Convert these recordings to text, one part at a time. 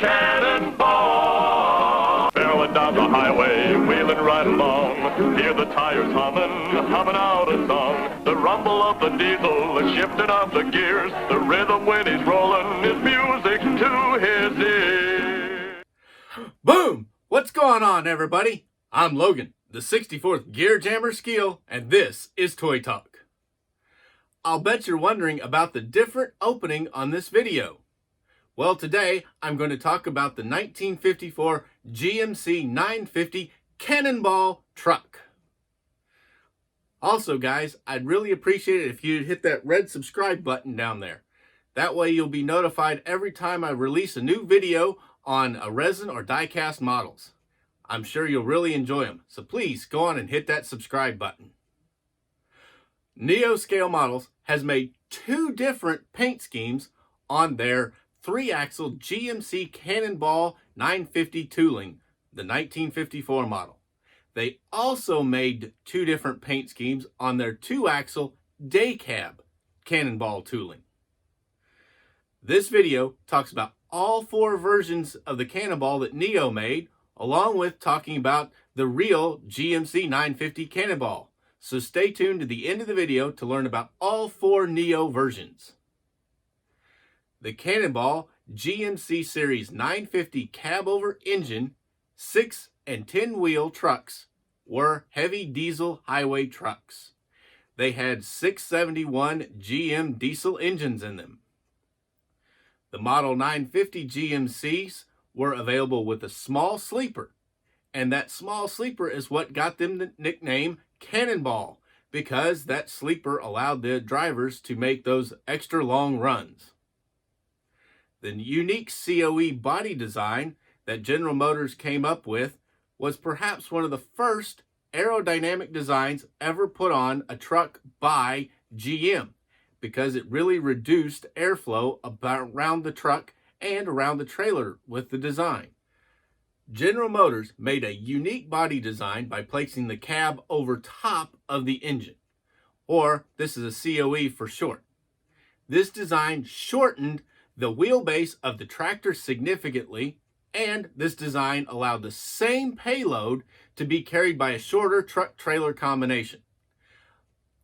Cannonball. Barreling down the highway, wheeling right along. Hear the tires humming out a song. The rumble of the diesel, the shifting of the gears. The rhythm when he's rolling is music to his ears. Boom! What's going on, everybody? I'm Logan, the 64th Gear Jammer Skeele, and this is Toy Talk. I'll bet you're wondering about the different opening on this video. Well, today I'm going to talk about the 1954 GMC 950 Cannonball truck. Also, guys, I'd really appreciate it if you'd hit that red subscribe button down there. That way you'll be notified every time I release a new video on a resin or diecast models. I'm sure you'll really enjoy them, so please go on and hit that subscribe button. Neo Scale Models has made two different paint schemes on their 3-axle GMC Cannonball 950 tooling, the 1954 model. They also made two different paint schemes on their 2-axle day cab Cannonball tooling. This video talks about all four versions of the Cannonball that Neo made, along with talking about the real GMC 950 Cannonball. So stay tuned to the end of the video to learn about all four Neo versions. The Cannonball GMC Series 950 Cabover engine 6 and 10 wheel trucks were heavy diesel highway trucks. They had 671 GM diesel engines in them. The Model 950 GMCs were available with a small sleeper, and that small sleeper is what got them the nickname Cannonball, because that sleeper allowed the drivers to make those extra long runs. The unique COE body design that General Motors came up with was perhaps one of the first aerodynamic designs ever put on a truck by GM, because it really reduced airflow around the truck and around the trailer with the design. General Motors made a unique body design by placing the cab over top of the engine, or this is a COE for short. This design shortened the wheelbase of the tractor significantly, and this design allowed the same payload to be carried by a shorter truck-trailer combination.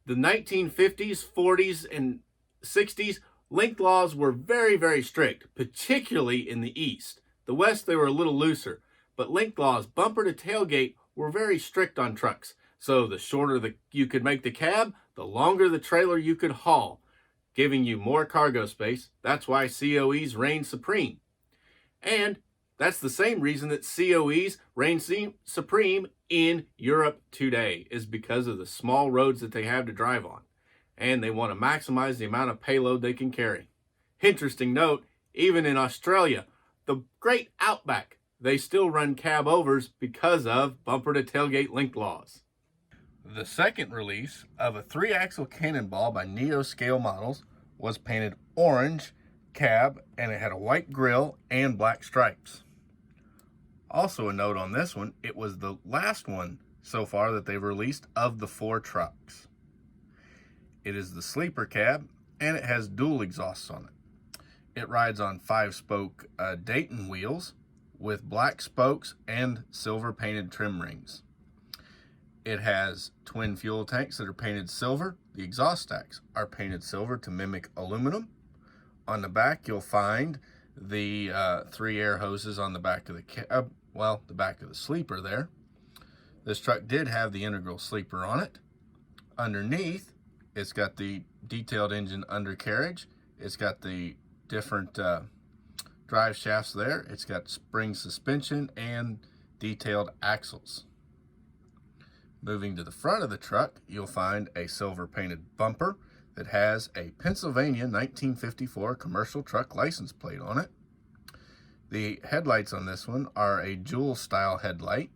The 1950s, 40s, and 60s, length laws were very, very strict, particularly in the East. The West, they were a little looser, but length laws, bumper to tailgate, were very strict on trucks. So the shorter you could make the cab, the longer the trailer you could haul, giving you more cargo space. That's why COEs reign supreme. And that's the same reason that COEs reign supreme in Europe today, is because of the small roads that they have to drive on. And they want to maximize the amount of payload they can carry. Interesting note, even in Australia, the great outback, they still run cabovers because of bumper to tailgate length laws. The second release of a 3-axle Cannonball by Neo Scale Models was painted orange cab, and it had a white grille and black stripes. Also a note on this one, it was the last one so far that they've released of the 4 trucks. It is the sleeper cab, and it has dual exhausts on it. It rides on 5-spoke Dayton wheels with black spokes and silver painted trim rings. It has twin fuel tanks that are painted silver. The exhaust stacks are painted silver to mimic aluminum. On the back, you'll find the 3 air hoses on the back of the cab, the back of the sleeper there. This truck did have the integral sleeper on it. Underneath, it's got the detailed engine undercarriage. It's got the different drive shafts there. It's got spring suspension and detailed axles. Moving to the front of the truck, you'll find a silver painted bumper that has a Pennsylvania 1954 commercial truck license plate on it. The headlights on this one are a jewel style headlight,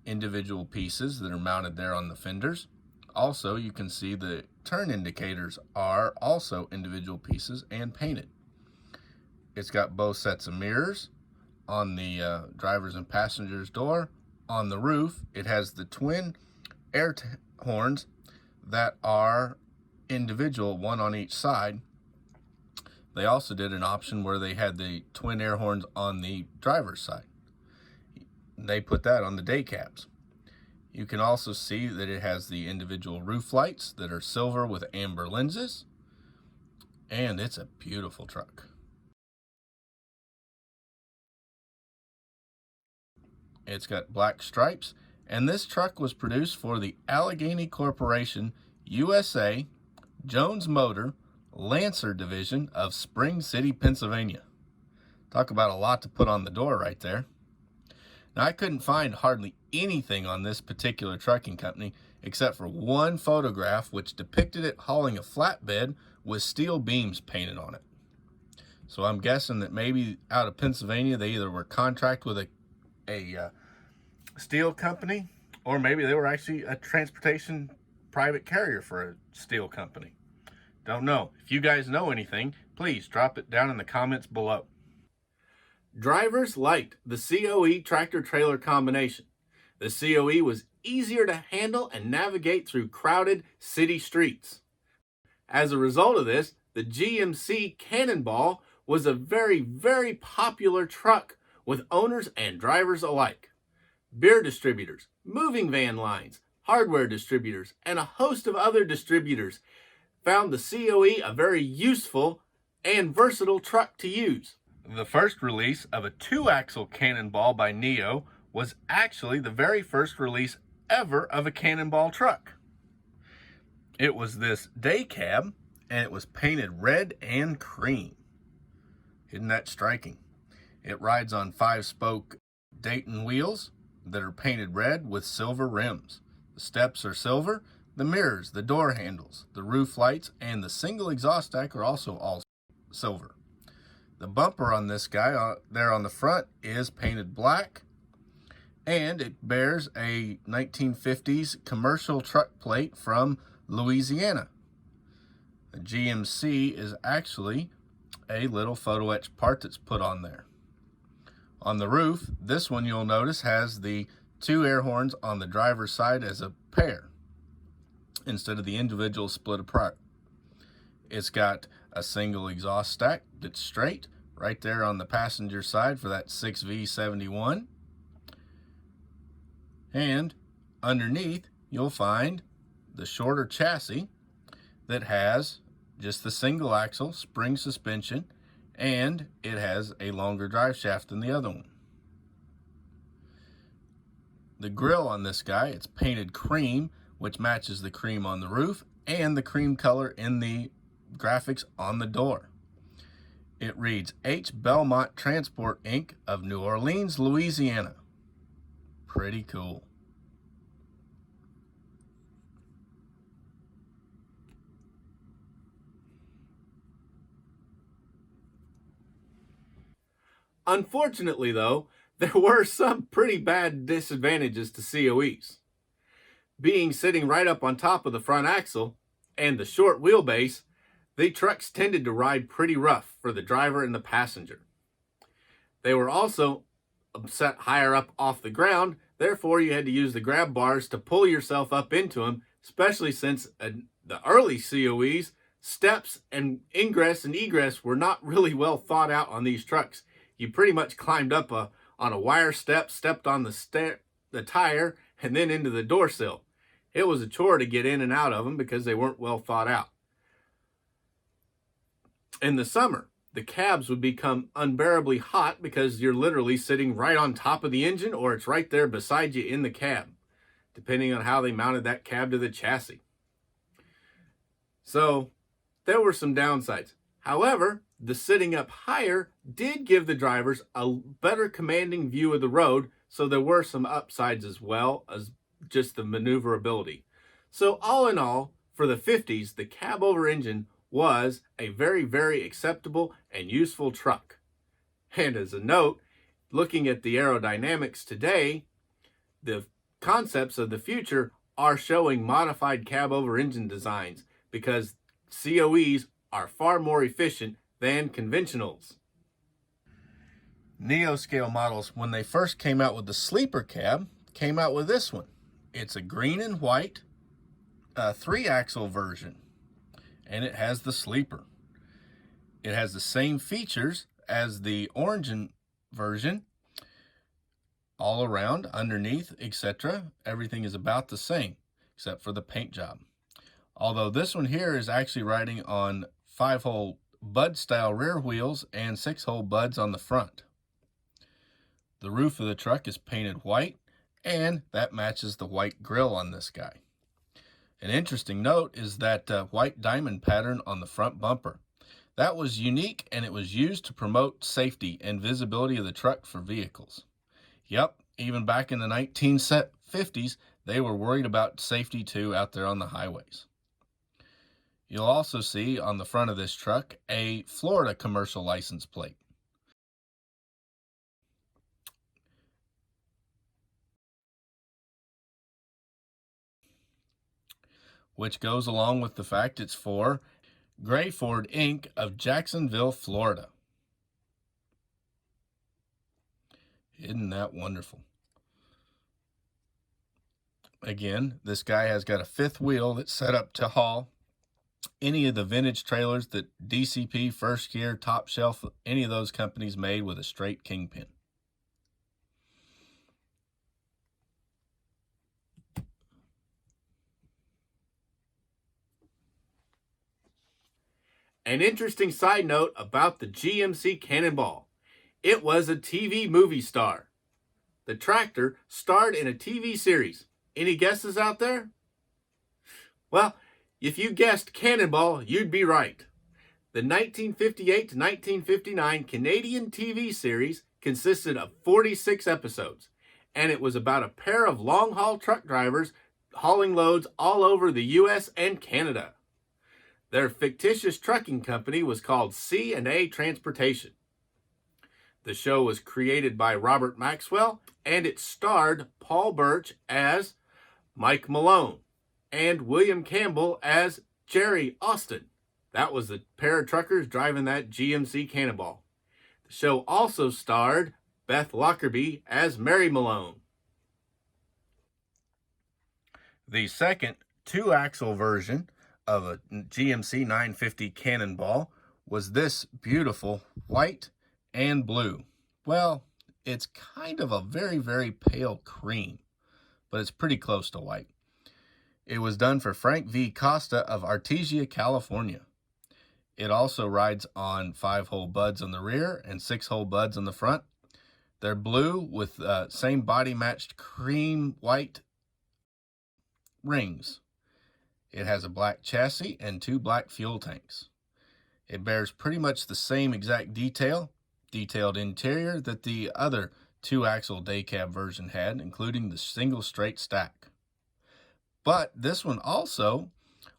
individual pieces that are mounted there on the fenders. Also, you can see the turn indicators are also individual pieces and painted. It's got both sets of mirrors on the driver's and passenger's door. On the roof, it has the twin air horns that are individual, one on each side. they also did an option where they had the twin air horns on the driver's side. They put that on the day cabs. You can also see that it has the individual roof lights that are silver with amber lenses, and it's a beautiful truck. It's got black stripes, and this truck was produced for the Allegheny Corporation USA Jones Motor Lancer Division of Spring City, Pennsylvania. Talk about a lot to put on the door right there. Now, I couldn't find hardly anything on this particular trucking company except for one photograph which depicted it hauling a flatbed with steel beams painted on it. So I'm guessing that maybe out of Pennsylvania they either were contract with a steel company, or maybe they were actually a transportation private carrier for a steel company. Don't know. If you guys know anything, please drop it down in the comments below. Drivers liked the COE tractor-trailer combination. The COE was easier to handle and navigate through crowded city streets. As a result of this, the GMC Cannonball was a very, very popular truck with owners and drivers alike. Beer distributors, moving van lines, hardware distributors, and a host of other distributors found the COE a very useful and versatile truck to use. The first release of a 2-axle Cannonball by Neo was actually the very first release ever of a Cannonball truck. It was this day cab, and it was painted red and cream. Isn't that striking? It rides on 5-spoke Dayton wheels that are painted red with silver rims. The steps are silver, the mirrors, the door handles, the roof lights, and the single exhaust stack are also all silver. The bumper on this guy there on the front is painted black, and it bears a 1950s commercial truck plate from Louisiana. The GMC is actually a little photo etch part that's put on there. On the roof, this one you'll notice has the 2 air horns on the driver's side as a pair instead of the individual split apart. It's got a single exhaust stack that's straight right there on the passenger side for that 6V71. And underneath, you'll find the shorter chassis that has just the single axle spring suspension, and it has a longer drive shaft than the other one. The grille on this guy, it's painted cream, which matches the cream on the roof and the cream color in the graphics on the door. It reads H. Belmont Transport Inc. of New Orleans, Louisiana. Pretty cool. Unfortunately, though, there were some pretty bad disadvantages to COEs. Being sitting right up on top of the front axle and the short wheelbase, the trucks tended to ride pretty rough for the driver and the passenger. They were also set higher up off the ground, therefore you had to use the grab bars to pull yourself up into them, especially since the early COEs, steps and ingress and egress were not really well thought out on these trucks. You pretty much climbed up on a wire step, stepped on the tire, and then into the door sill. It was a chore to get in and out of them because they weren't well thought out. In the summer, the cabs would become unbearably hot because you're literally sitting right on top of the engine, or it's right there beside you in the cab, depending on how they mounted that cab to the chassis. So there were some downsides. However, the sitting up higher did give the drivers a better commanding view of the road, so there were some upsides as well as just the maneuverability. So all in all, for the 50s, the Cabover engine was a very, very acceptable and useful truck. And as a note, looking at the aerodynamics today, the concepts of the future are showing modified Cabover engine designs because COEs are far more efficient than conventionals. Neo scale models, when they first came out with the sleeper cab, came out with this one. It's a green and white 3-axle version, and it has the sleeper. It has the same features as the orange version, all around, underneath, etc. Everything is about the same, except for the paint job. Although this one here is actually riding on 5-hole bud style rear wheels and 6-hole buds on the front. The roof of the truck is painted white, and that matches the white grille on this guy. An interesting note is that white diamond pattern on the front bumper. That was unique, and it was used to promote safety and visibility of the truck for vehicles. Yep, even back in the 1950s, they were worried about safety too out there on the highways. You'll also see on the front of this truck a Florida commercial license plate. Which goes along with the fact it's for Gray Ford Inc. of Jacksonville, Florida. Isn't that wonderful? Again, this guy has got a 5th wheel that's set up to haul any of the vintage trailers that DCP, First Gear, Top Shelf, any of those companies made with a straight kingpin. An interesting side note about the GMC Cannonball. It was a TV movie star. The tractor starred in a TV series. Any guesses out there? Well, if you guessed Cannonball, you'd be right. The 1958 to 1959 Canadian TV series consisted of 46 episodes, and it was about a pair of long-haul truck drivers hauling loads all over the U.S. and Canada. Their fictitious trucking company was called C&A Transportation. The show was created by Robert Maxwell, and it starred Paul Birch as Mike Malone and William Campbell as Jerry Austin. That was the pair of truckers driving that GMC Cannonball. The show also starred Beth Lockerbie as Mary Malone. The second 2-axle version of a GMC 950 Cannonball was this beautiful white and blue. Well, it's kind of a very, very pale cream, but it's pretty close to white. It was done for Frank V. Costa of Artesia, California. It also rides on 5-hole buds on the rear and 6-hole buds on the front. They're blue with same body matched cream white rings. It has a black chassis and 2 black fuel tanks. It bears pretty much the same exact detailed interior that the other 2-axle day cab version had, including the single straight stack. But this one also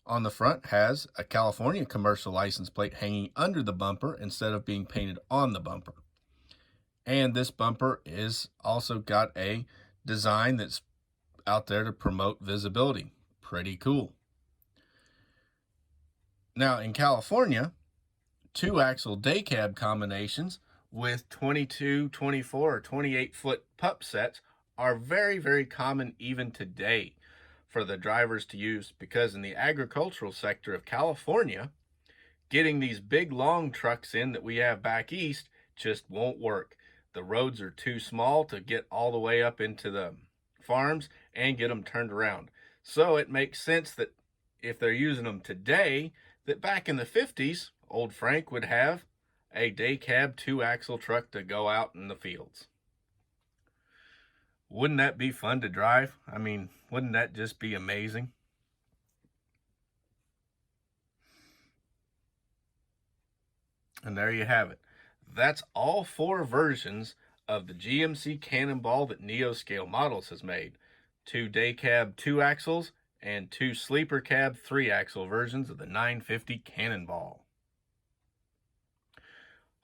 on the front has a California commercial license plate hanging under the bumper instead of being painted on the bumper. And this bumper is also got a design that's out there to promote visibility. Pretty cool. Now in California, 2-axle day cab combinations with 22, 24, or 28-foot pup sets are very, very common even today for the drivers to use, because in the agricultural sector of California, getting these big long trucks in that we have back east just won't work. The roads are too small to get all the way up into the farms and get them turned around. So it makes sense that if they're using them today, that back in the 50s, old Frank would have a day cab 2-axle truck to go out in the fields. Wouldn't that be fun to drive? I mean, wouldn't that just be amazing? And there you have it. That's all 4 versions of the GMC Cannonball that Neoscale Models has made. 2 day cab 2-axles and 2 sleeper cab 3-axle versions of the 950 Cannonball.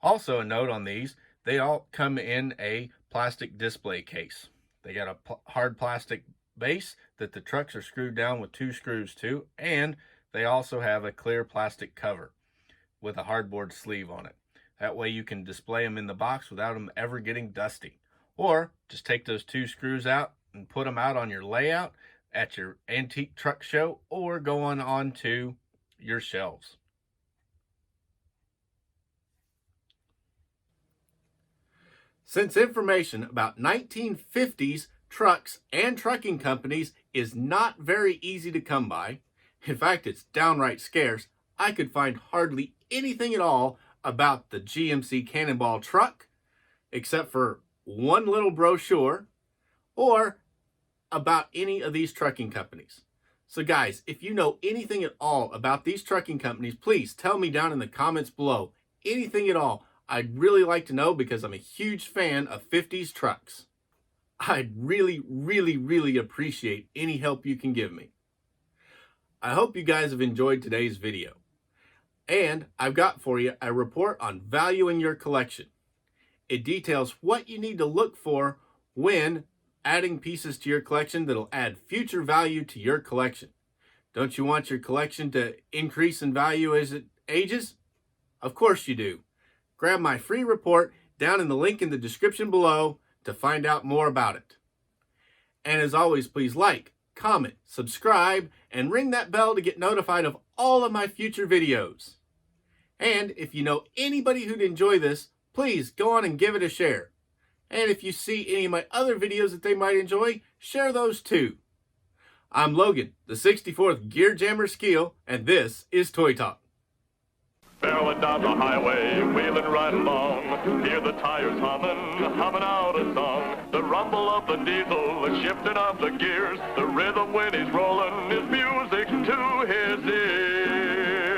Also a note on these, they all come in a plastic display case. They got a hard plastic base that the trucks are screwed down with 2 screws to, and they also have a clear plastic cover with a hardboard sleeve on it. That way you can display them in the box without them ever getting dusty. Or just take those 2 screws out and put them out on your layout at your antique truck show, or going on to your shelves. Since information about 1950s trucks and trucking companies is not very easy to come by, in fact it's downright scarce, I could find hardly anything at all about the GMC Cannonball truck, except for one little brochure, or about any of these trucking companies. So guys, if you know anything at all about these trucking companies, please tell me down in the comments below. Anything at all. I'd really like to know because I'm a huge fan of 50s trucks. I'd really appreciate any help you can give me. I hope you guys have enjoyed today's video. And I've got for you a report on valuing your collection. It details what you need to look for when adding pieces to your collection that'll add future value to your collection. Don't you want your collection to increase in value as it ages? Of course you do. Grab my free report down in the link in the description below to find out more about it. And as always, please like, comment, subscribe, and ring that bell to get notified of all of my future videos. And if you know anybody who'd enjoy this, please go on and give it a share. And if you see any of my other videos that they might enjoy, share those too. I'm Logan, the 64th Gear Jammer Skeele, and this is Toy Talk. Barreling down the highway, wheeling right along. Hear the tires humming out a song. The rumble of the diesel, the shifting of the gears. The rhythm when he's rolling is music to his ears.